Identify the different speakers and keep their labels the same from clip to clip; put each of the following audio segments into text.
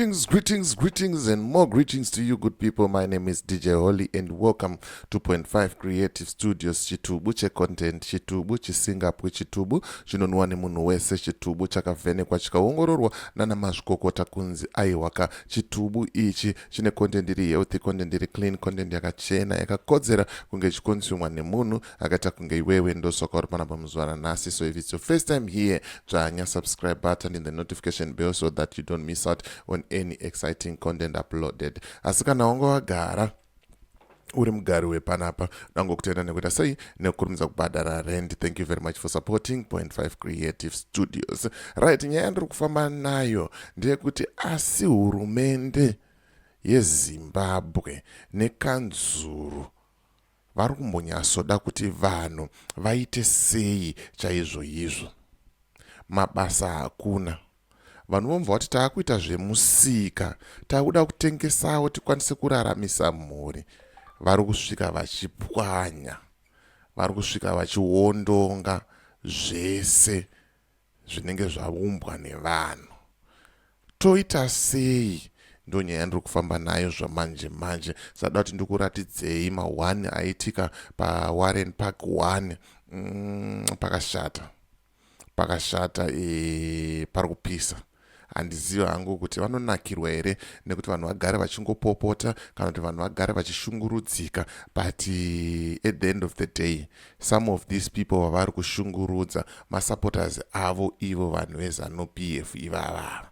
Speaker 1: Greetings, and more greetings to you, good people. My name is DJ Holly, and welcome to Point 5 Creative Studios. Chitubu che content, chitubu chisingapu, chitubu chinonwa ni munhu wese, chitubu chakavhenekwa chikaongororwa nana mazvikokota kunzi aiwaka. Chitubu ichi chine content iri healthy, content iri clean, content yakachena yakakodzera kunge chikonsumwa nemunhu akaita kunge iwewe. Ndosoka uri panapa muzuva ranhasi. So if it's your first time here, dzvanya subscribe button and the notification bell so that you don't miss out on any exciting content uploaded. Asi kana wanga wagara uri mugari wepanapa nangokutenda nekuita sei nekukurumidza kubhadhara rent. Thank you very much for supporting Point 5 Creative Studios. Right, nyaya ndiri kufamba nayo ndeyekuti asi hurumende yeZimbabwe nekanzuru vari kumbonyatsoda kuti vanhu vaite sei chaizvo. Mabasa hakuna. Vanhu vomva kuti taakuita zvemusika, taakuda kutengesawo tikwanise kuraramisa mhuri. Vari kusvika vachipwanya, vari kusvika vachiwondonga zvese zvinenge zvaumbwa nevanhu. Toita sei? Ndo nyaya yandiri kufamba nayo zvamanje manje. Sada kuti ndikuratidzei ma1 aitika paWarren Park 1. Pakashata pari kupisa. Handiziva hangu kuti vanonakirwa here nekuti vanhu vagare vachingopopota kana kuti vanhu vagare vachishungurudzika. But at the end of the day, some of these people vavari kushungurudza masupporters avo ivo vanhu veZANU-PF ivava.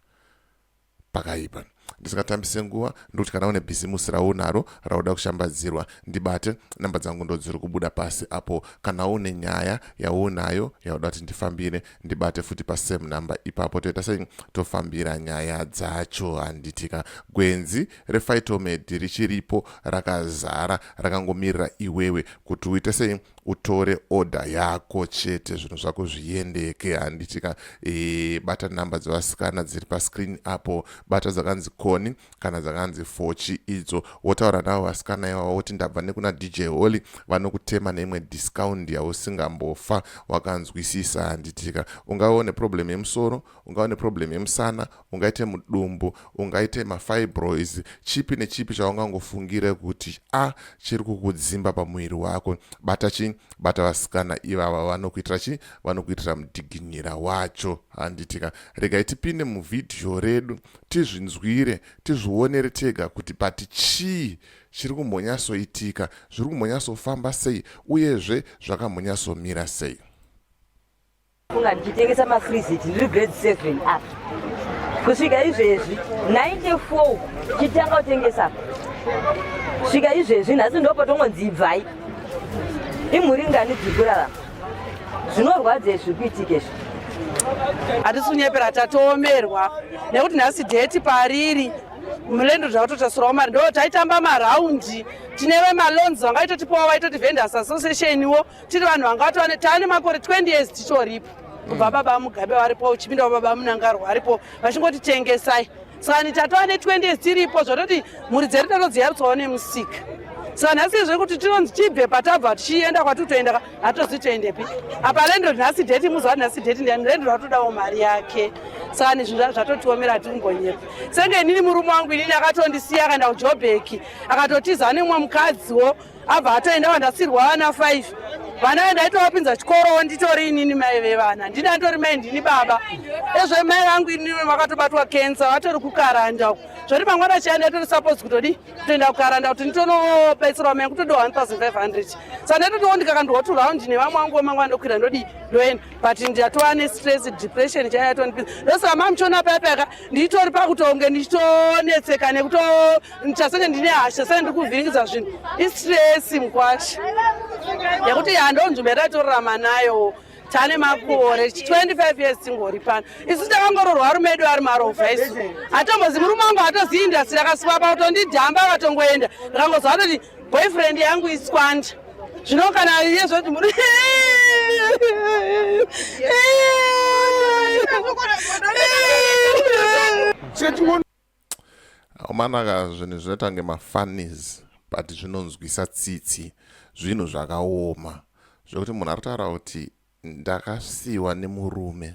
Speaker 1: Pakaipa. Ndisingatambise nguva ndokuti kana une bhizimusi raunaro rauda kushambadzirwa, ndibate. Namba dzangu ndo dziri kubuda pasi apo. Kana une nyaya yaunayo yauda kuti ndifambire, ndibate futi pasame number ipapo. Toita sei tofambira nyaya dzacho. Handitika gwenzi rePhytomed richiripo rakazara rakangomirira iwewe kuti uite sei utore order yako chete, zvinhu zvako zviendeke. Handitika bata namba dzevasikana dziri pascreen apo, bata dzakanzi koni kana dzakanzi fochi idzo. Wotaura navo vasikana ivavo woti ndabva nekuna DJ Holly, vanokutema neimwe discount yausingambofa wakanzwisisa. Handitika ungaone problem yemusoro, ungaone problem yemusana, ungaite mudumbu, ungaite mafibroids, chipi nechipi chaungangofungire kuti chiri kukudzimba pamuviri wako. Bata vasikana ivava vanokuitira vanokuitira mudhiginyira wacho. Handitika regai tipinde muvhidhiyo redu tizvinzwire, tizvionere tega kuti pati chii chiri kumbonyatsoitika, zviri kumbonyatsofamba sei, uyezve zvakambonyatsomira sei.
Speaker 2: Kunga ndichitengesa mafriziti ndiri grade 7 apa kusvika izvezvi 94 chitanga kutengesa kusvika izvezvi nhasi ndopatongonzi ibvai imhuri ngani dziri kurarama. Zvinorwadza zvikuitike izvi.
Speaker 3: Hatisi kunyepera, tatoomerwa nekuti nhasi dheti pariri mulendo zvautotasurawo mari ndo taitamba maraundi. Tine vemalonzi vangaitotipawo vaitoti vendors association wo tiri vanhu vangatone taane makore 20 years titoripo. Kubva baba Mugabe varipo, uchipinda baba Munangarwa varipo vachingotitengesai. Saka tatova ne20 years tiripo zvototi mhuri dzedu tatodziyarutsawo nemusika. Saka nhasi zvekuti tinonzi tibve patabva tichienda kwatitoenda hatozitoendepi. Apa lendo nhasi dheti muzuva nhasi dheti ndiani lendo ratodawo mari yake. Saka nezvinhu zvatotiomera timbonyepa. Senge inini murume wangu inini akatondisiya akaenda kuJoburg akatotiza nemumwe mukadziwo abva atoenda wandasirwa vana 5. Vana vendaitowapinza chikoro nditori inini mai vevana, ndina ndori mai ndini baba. Ezve mai vangu inini makatobatwa kensa vatori kukaranda. Zvori mangwana chienda tori suppose kutodi kutoenda kukaranda kuti nditonobatsirwa mai kutodo 1500. Saka ndatotiwo ndikakandotu round nevamwe vangu mangwana ndokwira ndodi ndoenda. But ndatova nestress depression chaya yatonipinza. Ndosaka mamuchiona payapaka nditori pakutonge ndichitonetseka nekuto ndichasenge ndine hasha senge ndiri kuvhiringidza zvinhu. Istress mukwacho yekuti ndonzvimbo yatatorarama nayo. Tane makore 25 years tingori pano. Isu takangororwa varume vedu vari marovha isu. Hatombozi murume wangu hatozivi industry akasiwa pakutondidhamba akatongoenda. Ndakangozwa kuti boyfriend yangu iswanda. Zvino kana yezvoti muri
Speaker 1: Omanaka zvinhu zvinoita kunge mafunnies but zvinonzwisa tsitsi, zvinhu zvakaoma zvokuti munhu arikutaura kuti ndakasiyiwa nemurume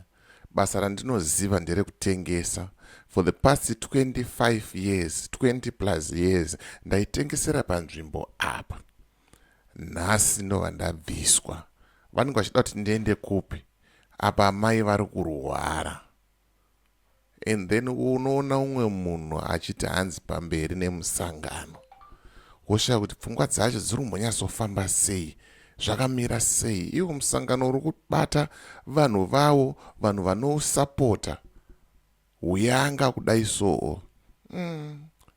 Speaker 1: basa randinoziva nderekutengesa. For the past 25 years, 20 plus years, ndaitengesera panzvimbo apa. Nhasi ndova ndabviswa. Vanenge vachida kuti ndiende kupi? Apa mai vari kurwara. And then unoona umwe munhu achiti hanzi pamberi nemusangano. Wosha kuti pfungwa dzacho dziri kumbonyatsofamba sei? Zvakamira sei? Iwo musangano uri kubata vanhu vavo, vanhu vanousapota. Uyanga kudai so.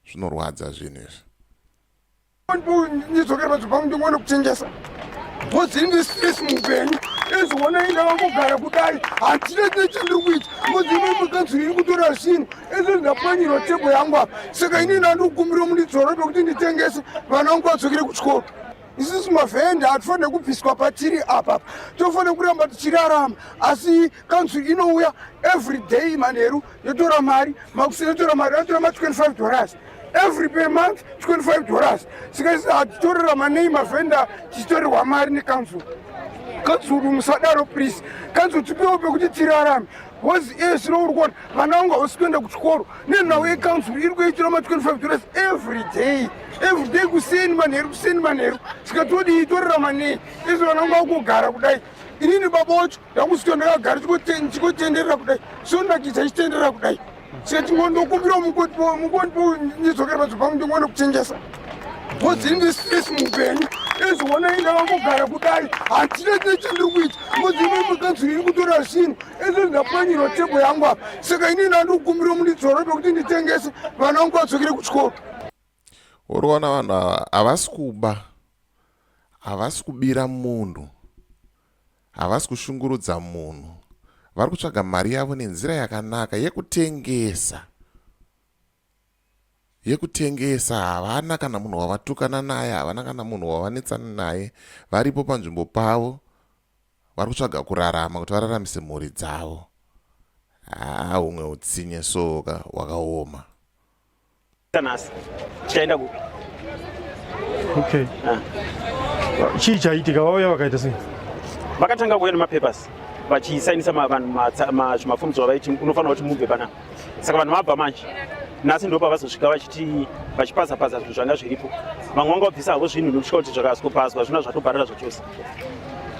Speaker 1: Zvinorwadza zvinhu izvi.
Speaker 4: Nizokera pazvipangu ndingone kutengesa. Ngozini stress mupenyu. Ezvona ina vangogara kudai. Handina nechindiri kuita. Ngozini mukanzuri iri kutora zvinhu. Ezvo ndapwanyirwa tebo yangu apa. Saka ini ndandikumbira mundidzora pekuti nditengese vana vangu vadzokere kuchikoro. Isusu mavhenda hatifanira kubviswa patiri apa. Tofanira kuramba tichirarama. Asi kanzuri inouya every day manheru yotora mari. Makusini yotora mari. Yotora ma $25. Every per month $25. Saka isi hatitorerama nei mavhenda tichitorerwa mari nekanzuri. Kanzuri musadaro please. Kanzuri tipewo pekuti tirarame. Wazi zvino uri kuona vana vangu havasi kuenda kuchikoro nenhau yekanzuri iri kuitira ma $25 every day kuseni manheru saka todii torarama nei izvo vana vangu vakugara kudai inini baba wacho ndakusito ndakagara chikotenderera kudai so ndakita chitenderera kudai saka tingondokumbirawo mukondipo ndidzokera pazvipangu ndingone kutengesa ngozini stress mupenyu ezvona ina vangogara kudai handina nechindiri kuita ngozini mukanzuri iri kutora zvinhu ezvo ndapwanyirwa tebo yangu apa saka inini ndandikumbira mundidzora pekuti nditengese vana vangu vadzokere kuchikoro.
Speaker 1: Uri kuona vanhu havasi kuba, havasi kubira munhu, havasi kushungurudza munhu. Vari kutsvaga mari yavo nenzira yakanaka yekutengesa. Havana kana munhu wavatukana naye, havana kana munhu wavanetsana naye. Varipo panzvimbo pavo, vari kutsvaga kurarama kuti vararamise mhuri dzavo. Humwe utsinye soka wakaoma.
Speaker 5: Tanasi tichaenda kupi?
Speaker 6: Okay. Chii chaitika vauya vakaita sei?
Speaker 5: Vakatanga kuuya nemapepasi vachisainisa zvimafumdzo avaiti unofanira kuti mubve panapa. Saka vanhu vabva manje. Nhasi ndo pavazosvika vachipaza-paza zvinhu zvanga zviripo. Vamwe vanga vabvisa havo zvinhu nokusvika kuti zvakazopazwa zvina zvatoparara zvachose.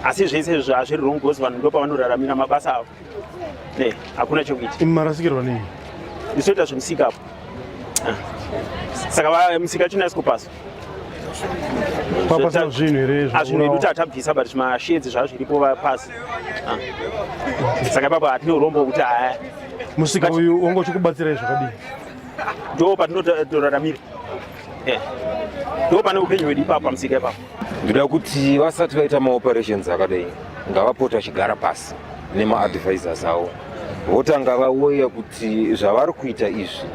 Speaker 5: Asi zvese izvi hazviri wrong because vanhu ndo pavanoraramira mabasa avo. Hakuna chekuita.
Speaker 6: Imi marasikirwa nei?
Speaker 5: Isoita zvemusika apo. Saka musika chinaisi kupaswa.
Speaker 6: Papasina zvinhu here?
Speaker 5: Zvinhu iduti hatabvisa but zvimashedzi zvavo zviripo vapasi. Saka ipapo hatine urombo kuti haya.
Speaker 6: Musika uyu wanga uchikubatsirai zvakadii?
Speaker 5: Ndo patinotoraramira. Ndo pane upenyu hwedu ipapo pamusika ipapo.
Speaker 7: Ndoda kuti vasati vaita maoperations akadai ngavapota vachigara pasi nemaadvisors avo votanga vauya kuti zvavari kuita izvi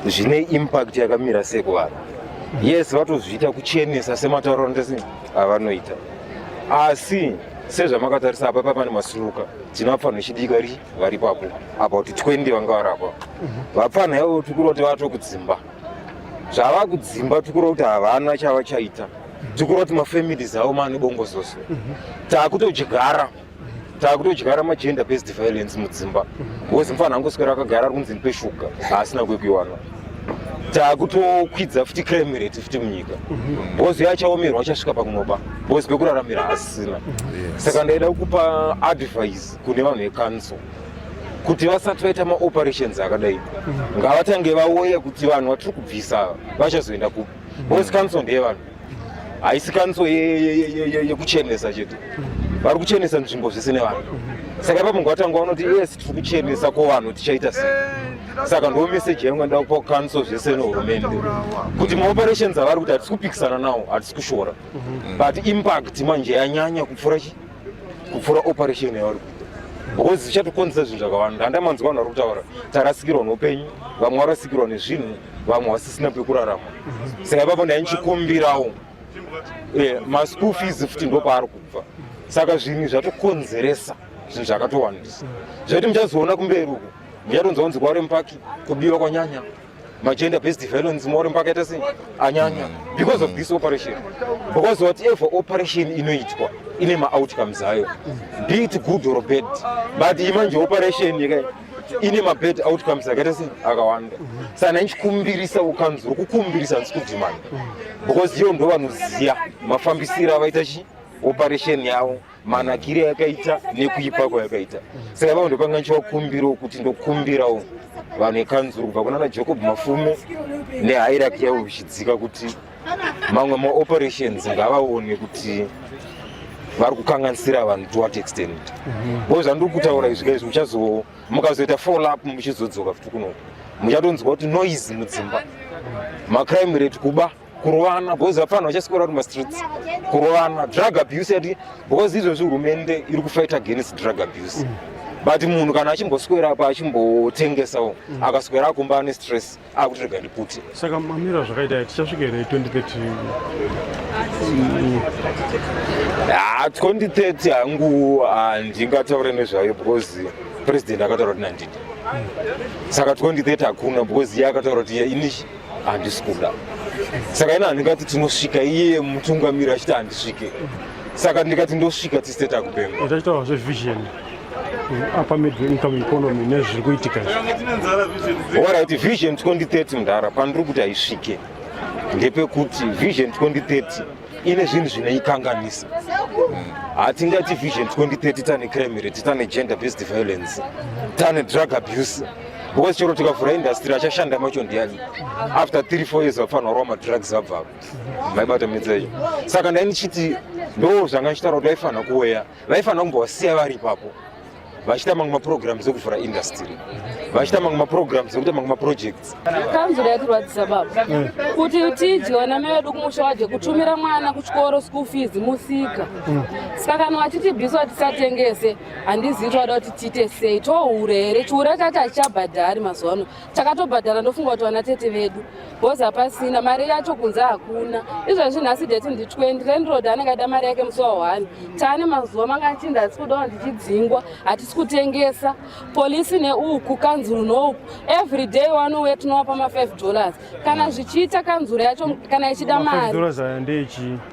Speaker 7: zvine impact yakamira sei kuvanhu. Yes, vatozviita kuchenesa sematauro ndese avanoita, asi sezvamakatarisa apa pane masuruka tinovafanira chidika vari papo apa kuti 20 vanga varapa vapfanha yavo tikura kuti vato kudzimba zvava kudzimba tikura kuti havana chava chaita tikura kuti mafamilies avo mane bongozoso taakutodyara magender based violence mudzimba because mufana angoswera akagara ari kunzini peshuga haasina kwekuiwana taakutokwidza futi crime rate futi munyika because yachaomerwa achasvika pakunoba because pekuraramira hasisina. Saka ndaida kupa advice kune vanhu vekanso kuti vasati vaita maoperations akadai ngavatange vauya kuti vanhu vatiri kubvisa vachazoenda kupi because kanso ndeyevanhu haisi kanso yekuchenesa chete vari kuchenesa nzvimbo zvese nevanhu. Saka ipapo ngavatanga vanoti yes tiri kuchenesa kovanhu tichaita sei. Saka ndo meseji yangu ndada kupa kanso zvese nehurumende kuti maoperations avari kuti hatisi kupikisana nawo hatisi kushora but impact manje yanyanya kupfuura operation yavari kuita because zvichatokonzesa zvinhu zvakawanda. Handamanzwa vanhu vari kutaura tarasikirwa noupenyu, vamwe varasikirwa nezvinhu, vamwe vasisina pekurarama. Saka ipapo ndaichikumbirawo maschool fees futi ndo paari kubva. Saka zvinhu zvatokonzeresa zvinhu zvakatowandisa zvoti muchazoona kumberi uku muchatonzwa kunzi kwaure mupaki kubiwa kwanyanya magender based violence mauri mpakaita sei anyanya because of this operation, because whatever operation inoitwa ine ma-outcomes ayo, be it good or bad, but imanje operation yaka ine ma-bad outcomes akaita sei akawanda. Sana ichikumbirisa ukanzuro kukumbirisa nsikudhimana because iyo ndo vanoziya mafambisiro avaita chi operation yavo, manakire yakaita nekuipa kwayakaita. Saka vanhu ndopanga nchivakumbirawo kuti ndokumbirawo vanhu ekanzuro kubva kuna naJacob Mafume nehierarchy yavo vichidzika kuti mamwe maoperations ngavaone kuti vari kukanganisira vanhu to what extent. Bo zvandiri kutaura izvi izvi mukazoita follow up muchizodzoka futi kuno muchatonzwa kuti noise mudzimba, macrime rate kuba, kurovana, because vafana vachaswera kuti mastreets, kurovana, drug abuse yati, because izvozvi hurumende iri kufight against drug abuse. But munhu kana achimboswera apa achimbotengesawo akaswera akumba ane stress akutirega ndiputi.
Speaker 6: Saka mamira zvakaita tichasvika here 2030.
Speaker 7: 2030 hangu handingataure nezvayo because president akataura kuti nandidi. Saka 2030 hakuna because iye akataura kuti ini handisi kuda. Saka ina handingati tinosvika iye mutungamiri achiti handisvike. Saka ndikati ndosvika tistate akupemba.
Speaker 6: Tachitaura zvevision apa middle income economy nezviri kuitika izvi.
Speaker 7: Alright, vision 2030 mudhara pandiri kuti haisvike ndepekuti vision 2030 ine zvinhu zvinoikanganisa. Hatingati vision 2030 tane crime rate, tane gender based violence, tane drug abuse, because chero tikavhura industry achashanda macho ndiani after 3-4 years vafanwa roma drugs abva maibata midzecho. Saka ndainichiti ndo zvanga nchitaura kuti vaifanira kuweya, vaifanira kumbovasiya vari ipapo vachita mamwe maprograms ekuvhura industry, vachita mamwe maprograms ekuita mamwe maprojects.
Speaker 3: Kanzuro yatirwadzisa baba kuti tidye vana mai vedu kumusha wadye kutumira mwana kuchikoro school fees musika. Saka kana vachitibvisa tisatengese handizivi twada kuti tiite sei, tohure here chiura chati hachabhadhari mazuva ano, takatobhadhara ndofunga kuti vana tete vedu bhozi hapasina mari yacho kunze hakuna. Izvozvi nhasi date ndi 20 landlord anenge aida mari yake musi wa1 taane mazuva manga achinda hatisi kudawo ndichidzingwa hatisi kutengesa. Polisi neuku kanzuro nouku every day wanouya tinovapa $5 kana zvichiita kanzuro yacho kana ichida mari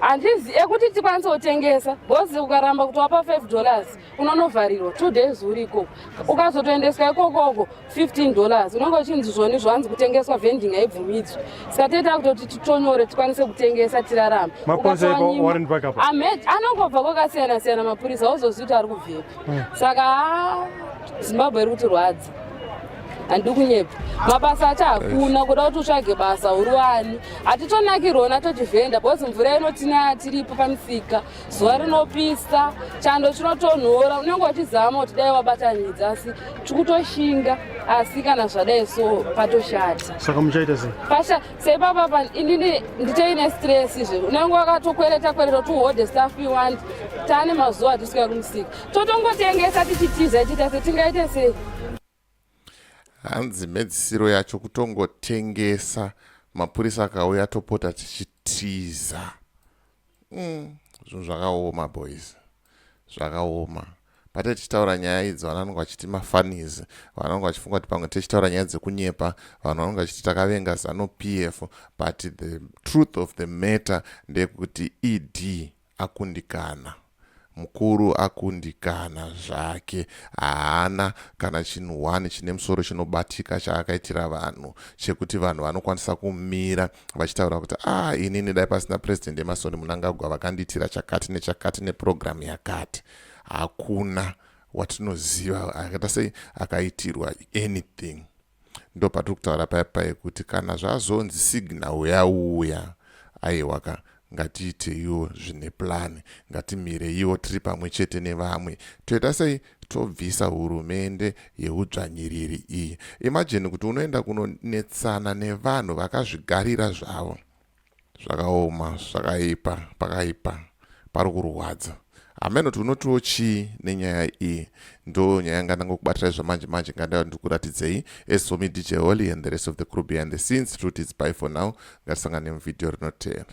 Speaker 3: handizi ekuti tikwanise kutengesa bhozi ukaramba kuti wapa $5 unonovharirwa 2 days uriko, ukazotoendeswa ikokoko $15 unenge uchinzi zvoni zvanzi kutengeswa vending haibvumidzwi. Saka toita kuti titonyore tikwanise kutengesa tirarama. Anongobva kwakasiyana siyana mapurisa auzozivi kuti ari kubvepi. Saka Zimbabwe iri kuti rwadza handi kunyepa mabasa acho hakuna kuda kuti utsvage basa uruwani hatitonakirwona tochivhenda bhozi mvura inotina tiripo pamisika zuva rinopisa chando chinotonhora unenge uchizama kuti dai wabatanidzi asi tikutoshinga asi kana zvadai so patoshata.
Speaker 6: Saka muchaita sei?
Speaker 3: Pasha seipapapa inini nditeine stress izve unenge wakatokwereta kwereta kuti uhodhe staff iwandi taane mazuva atisvika kumusika totongotengesa tichitiza ichiita setingaite sei.
Speaker 1: Hanzi medzisiro yacho kutongotengesa, mapurisa akauya topota tichitiza. Zvinhu zvakaoma boys, zvakaoma. Pate tichitaura nyaya idzi vanhu vanenge vachiti mafanizi, vanhu vanenge vachifunga kuti pamwe tichitaura nyaya dzekunyepa, vanhu vanenge vachiti takavenga ZANU-PF, but the truth of the matter ndekuti ED akundikana. Mukuru akundikana zvake, haana kana chinhu wani chine musoro chinobatika chaakaitira vanhu, chekuti vanhu vanokwanisa kumira vachitaura kuti inini dai pasina president Emmerson Mnangagwa vakandiitira chakati nechakati neprogram yakati. Hakuna watinoziva akaita sei akaitirwa anything. Ndo patiri kutaura paya kuti kana zvazonzi signal yauya aiwaka ngatiite iwo zvine plani, ngatimire iwo tiri pamwe chete nevamwe, toita sei tobvisa hurumende yeudzvanyiriri iyi. Imagine kuti unoenda kunonetsana nevanhu vakazvigarira zvavo. Zvakaoma, zvakaipa, pakaipa, pari kurwadza. Ameno tunotiwo chii nenyaya iyi. Ndo nyaya yanga ndangokubatira zvamanje manje nganda ndikuratidzei. Esomi DJ Holly and the rest of the crew behind the scenes. Truth is bye for now. Ngatisangane muvideo rinotevera.